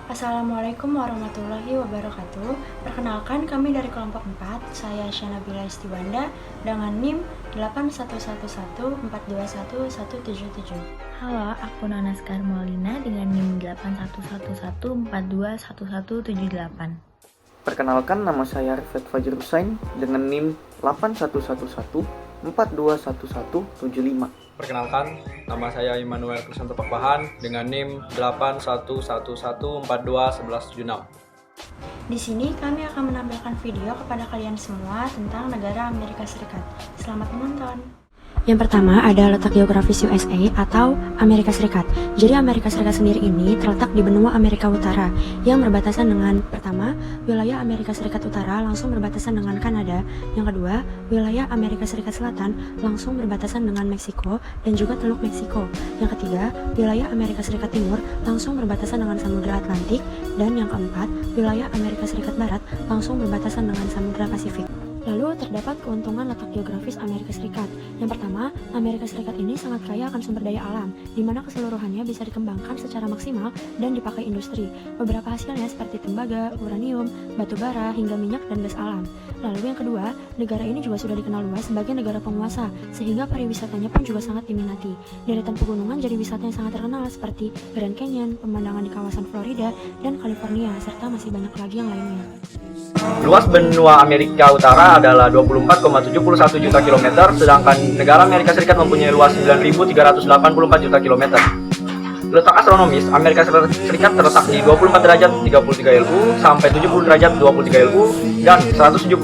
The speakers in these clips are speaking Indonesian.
Assalamualaikum warahmatullahi wabarakatuh. Perkenalkan, kami dari kelompok 4. Saya Syanabila Istiwanda dengan NIM 8111421177. Halo, aku Nanas Karmolina dengan NIM 8111421178. Perkenalkan, nama saya Rifat Fajr Husain dengan NIM 8111421175. Perkenalkan, nama saya Immanuel Krisanto Pakpahan dengan NIM 8111421176. Di sini kami akan menampilkan video kepada kalian semua tentang negara Amerika Serikat. Selamat menonton. Yang pertama ada letak geografis USA atau Amerika Serikat. Jadi Amerika Serikat sendiri ini terletak di benua Amerika Utara yang berbatasan dengan pertama, wilayah Amerika Serikat Utara langsung berbatasan dengan Kanada. Yang kedua, wilayah Amerika Serikat Selatan langsung berbatasan dengan Meksiko dan juga Teluk Meksiko. Yang ketiga, wilayah Amerika Serikat Timur langsung berbatasan dengan Samudra Atlantik. Dan yang keempat, wilayah Amerika Serikat Barat langsung berbatasan dengan Samudra Pasifik. Lalu terdapat keuntungan letak geografis Amerika Serikat. Yang pertama, Amerika Serikat ini sangat kaya akan sumber daya alam, di mana keseluruhannya bisa dikembangkan secara maksimal dan dipakai industri. Beberapa hasilnya seperti tembaga, uranium, batu bara, hingga minyak dan gas alam. Lalu yang kedua, negara ini juga sudah dikenal luas sebagai negara penguasa, sehingga pariwisatanya pun juga sangat diminati. Deretan pegunungan jadi wisata yang sangat terkenal seperti Grand Canyon, pemandangan di kawasan Florida dan California, serta masih banyak lagi yang lainnya. Luas benua Amerika Utara adalah 24,71 juta kilometer, sedangkan negara Amerika Serikat mempunyai luas 9.384 juta kilometer. Letak astronomis, Amerika Serikat terletak di 24 derajat 33 LU sampai 70 derajat 23 LU dan 172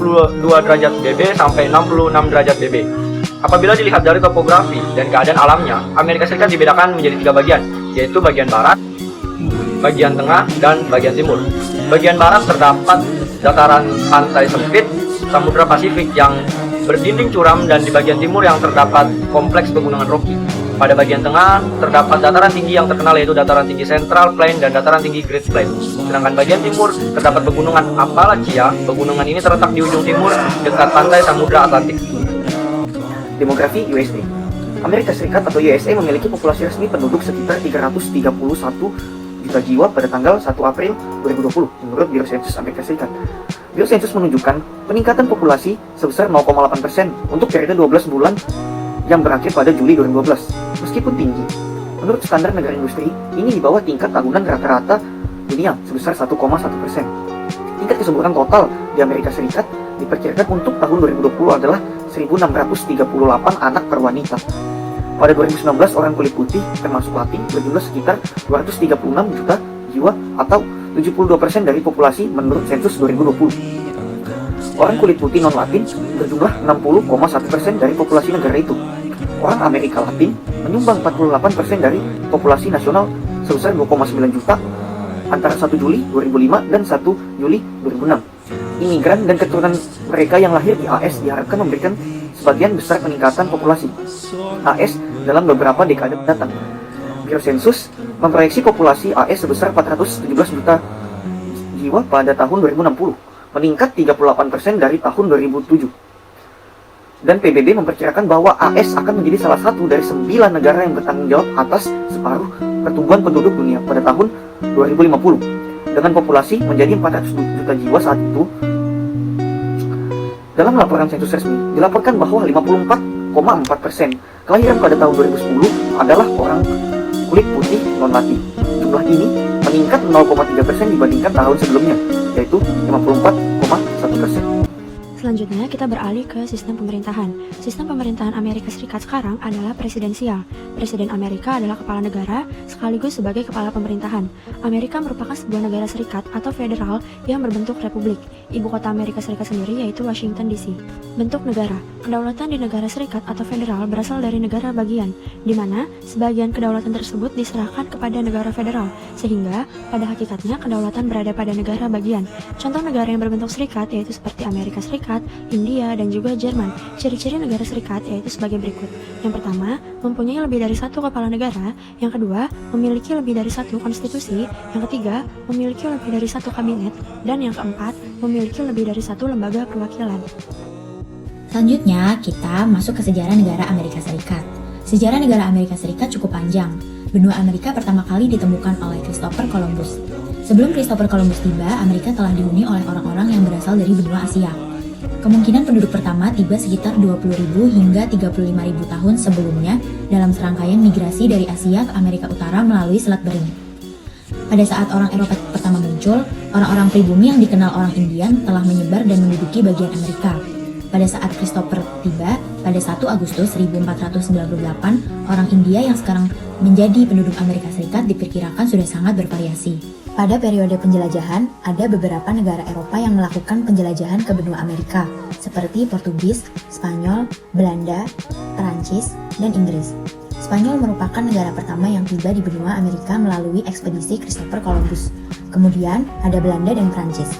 derajat BB sampai 66 derajat BB. Apabila dilihat dari topografi dan keadaan alamnya, Amerika Serikat dibedakan menjadi 3 bagian, yaitu bagian barat, bagian tengah, dan bagian timur. Bagian barat terdapat dataran pantai sempit, Samudra Pasifik yang berdinding curam, dan di bagian timur yang terdapat kompleks pegunungan Rocky. Pada bagian tengah terdapat dataran tinggi yang terkenal yaitu dataran tinggi Central Plain dan dataran tinggi Great Plain. Sedangkan bagian timur terdapat pegunungan Appalachia. Pegunungan ini terletak di ujung timur dekat pantai Samudra Atlantik. Demografi USA. Amerika Serikat atau USA memiliki populasi resmi penduduk sekitar 331 juta jiwa pada tanggal 1 April 2020 menurut Biro Sensus Amerika Serikat. Biro Sensus menunjukkan peningkatan populasi sebesar 0,8% untuk periode 12 bulan yang berakhir pada Juli 2012. Meskipun tinggi, menurut standar negara industri, ini di bawah tingkat tahunan rata-rata dunia sebesar 1,1%. Tingkat kesuburan total di Amerika Serikat diperkirakan untuk tahun 2020 adalah 1.638 anak per wanita. Pada 2019, orang kulit putih termasuk Latin berjumlah sekitar 236 juta jiwa atau 72% dari populasi menurut sensus 2020. Orang kulit putih non-Latin berjumlah 60,1% dari populasi negara itu. Orang Amerika Latin menyumbang 48% dari populasi nasional sebesar 2,9 juta antara 1 Juli 2005 dan 1 Juli 2006. Imigran dan keturunan mereka yang lahir di AS diharapkan memberikan sebagian besar peningkatan populasi AS dalam beberapa dekade mendatang. Biro Sensus memproyeksi populasi AS sebesar 417 juta jiwa pada tahun 2060, meningkat 38% dari tahun 2007. Dan PBB memperkirakan bahwa AS akan menjadi salah satu dari 9 negara yang bertanggung jawab atas separuh pertumbuhan penduduk dunia pada tahun 2050. Dengan populasi menjadi 400 juta jiwa saat itu. Dalam laporan sensus resmi, dilaporkan bahwa 54,4% kelahiran pada tahun 2010 adalah orang kulit putih non-Latin. Jumlah ini meningkat 0,3% dibandingkan tahun sebelumnya, yaitu 54,1%. Selanjutnya kita beralih ke sistem pemerintahan. Sistem pemerintahan Amerika Serikat sekarang adalah presidensial. Presiden Amerika adalah kepala negara sekaligus sebagai kepala pemerintahan. Amerika merupakan sebuah negara serikat atau federal yang berbentuk republik. Ibu kota Amerika Serikat sendiri yaitu Washington DC. Bentuk negara. Kedaulatan di negara serikat atau federal berasal dari negara bagian, di mana sebagian kedaulatan tersebut diserahkan kepada negara federal, sehingga pada hakikatnya kedaulatan berada pada negara bagian. Contoh negara yang berbentuk serikat yaitu seperti Amerika Serikat, India, dan juga Jerman. Ciri-ciri negara serikat yaitu sebagai berikut. Yang pertama, mempunyai lebih dari satu kepala negara. Yang kedua, memiliki lebih dari satu konstitusi. Yang ketiga, memiliki lebih dari satu kabinet. Dan yang keempat, memiliki lebih dari satu lembaga perwakilan. Selanjutnya, kita masuk ke sejarah negara Amerika Serikat. Sejarah negara Amerika Serikat cukup panjang. Benua Amerika pertama kali ditemukan oleh Christopher Columbus. Sebelum Christopher Columbus tiba, Amerika telah dihuni oleh orang-orang yang berasal dari benua Asia. Kemungkinan penduduk pertama tiba sekitar 20.000 hingga 35.000 tahun sebelumnya dalam serangkaian migrasi dari Asia ke Amerika Utara melalui Selat Bering. Pada saat orang Eropa pertama muncul, orang-orang pribumi yang dikenal orang Indian telah menyebar dan menduduki bagian Amerika. Pada saat Christopher tiba, pada 1 Agustus 1498, orang India yang sekarang menjadi penduduk Amerika Serikat diperkirakan sudah sangat bervariasi. Pada periode penjelajahan, ada beberapa negara Eropa yang melakukan penjelajahan ke benua Amerika, seperti Portugis, Spanyol, Belanda, Perancis, dan Inggris. Spanyol merupakan negara pertama yang tiba di benua Amerika melalui ekspedisi Christopher Columbus. Kemudian, ada Belanda dan Perancis.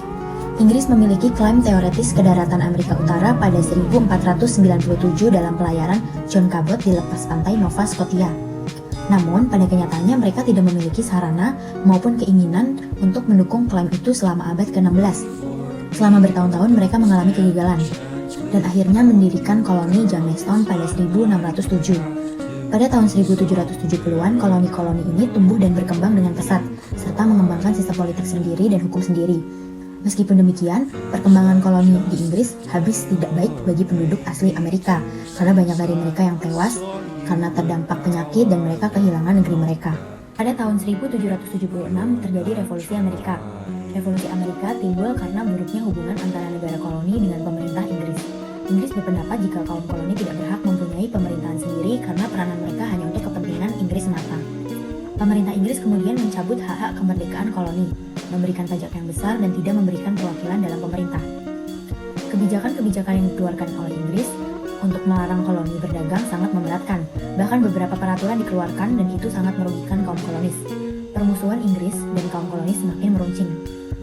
Inggris memiliki klaim teoretis kedaratan Amerika Utara pada 1497 dalam pelayaran John Cabot di lepas pantai Nova Scotia. Namun, pada kenyataannya mereka tidak memiliki sarana maupun keinginan untuk mendukung klaim itu selama abad ke-16. Selama bertahun-tahun mereka mengalami kegagalan, dan akhirnya mendirikan koloni Jamestown pada 1607. Pada tahun 1770-an, koloni-koloni ini tumbuh dan berkembang dengan pesat, serta mengembangkan sistem politik sendiri dan hukum sendiri. Meskipun demikian, perkembangan koloni di Inggris habis tidak baik bagi penduduk asli Amerika, karena banyak dari mereka yang tewas karena terdampak penyakit dan mereka kehilangan negeri mereka. Pada tahun 1776 terjadi Revolusi Amerika. Revolusi Amerika timbul karena buruknya hubungan antara negara koloni dengan pemerintah Inggris. Inggris berpendapat jika kaum koloni tidak berhak mempunyai pemerintahan sendiri karena peranan mereka hanya untuk kepentingan Inggris semata. Pemerintah Inggris kemudian mencabut hak-hak kemerdekaan koloni, memberikan pajak yang besar dan tidak memberikan perwakilan dalam pemerintah. Kebijakan-kebijakan yang dikeluarkan oleh Inggris untuk melarang koloni berdagang sangat memberatkan. Bahkan beberapa peraturan dikeluarkan dan itu sangat merugikan kaum kolonis. Permusuhan Inggris dan kaum kolonis semakin meruncing.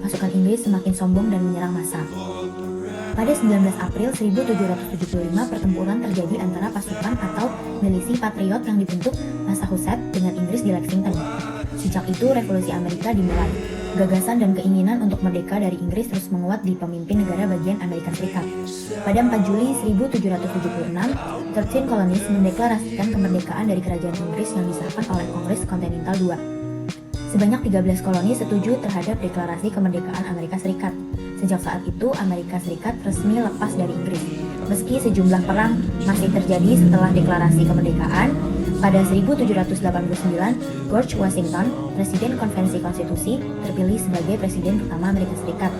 Pasukan Inggris semakin sombong dan menyerang massa. Pada 19 April 1775 pertempuran terjadi antara pasukan atau milisi patriot yang dibentuk Massachusetts dengan Inggris di Lexington. Sejak itu revolusi Amerika dimulai. Gagasan dan keinginan untuk merdeka dari Inggris terus menguat di pemimpin negara bagian Amerika Serikat. Pada 4 Juli 1776, 13 Colonies mendeklarasikan kemerdekaan dari kerajaan Inggris yang disahkan oleh Kongres Kontinental II. Sebanyak 13 koloni setuju terhadap deklarasi kemerdekaan Amerika Serikat. Sejak saat itu, Amerika Serikat resmi lepas dari Inggris. Meski sejumlah perang masih terjadi setelah deklarasi kemerdekaan, pada 1789, George Washington, Presiden Konvensi Konstitusi, terpilih sebagai Presiden pertama Amerika Serikat.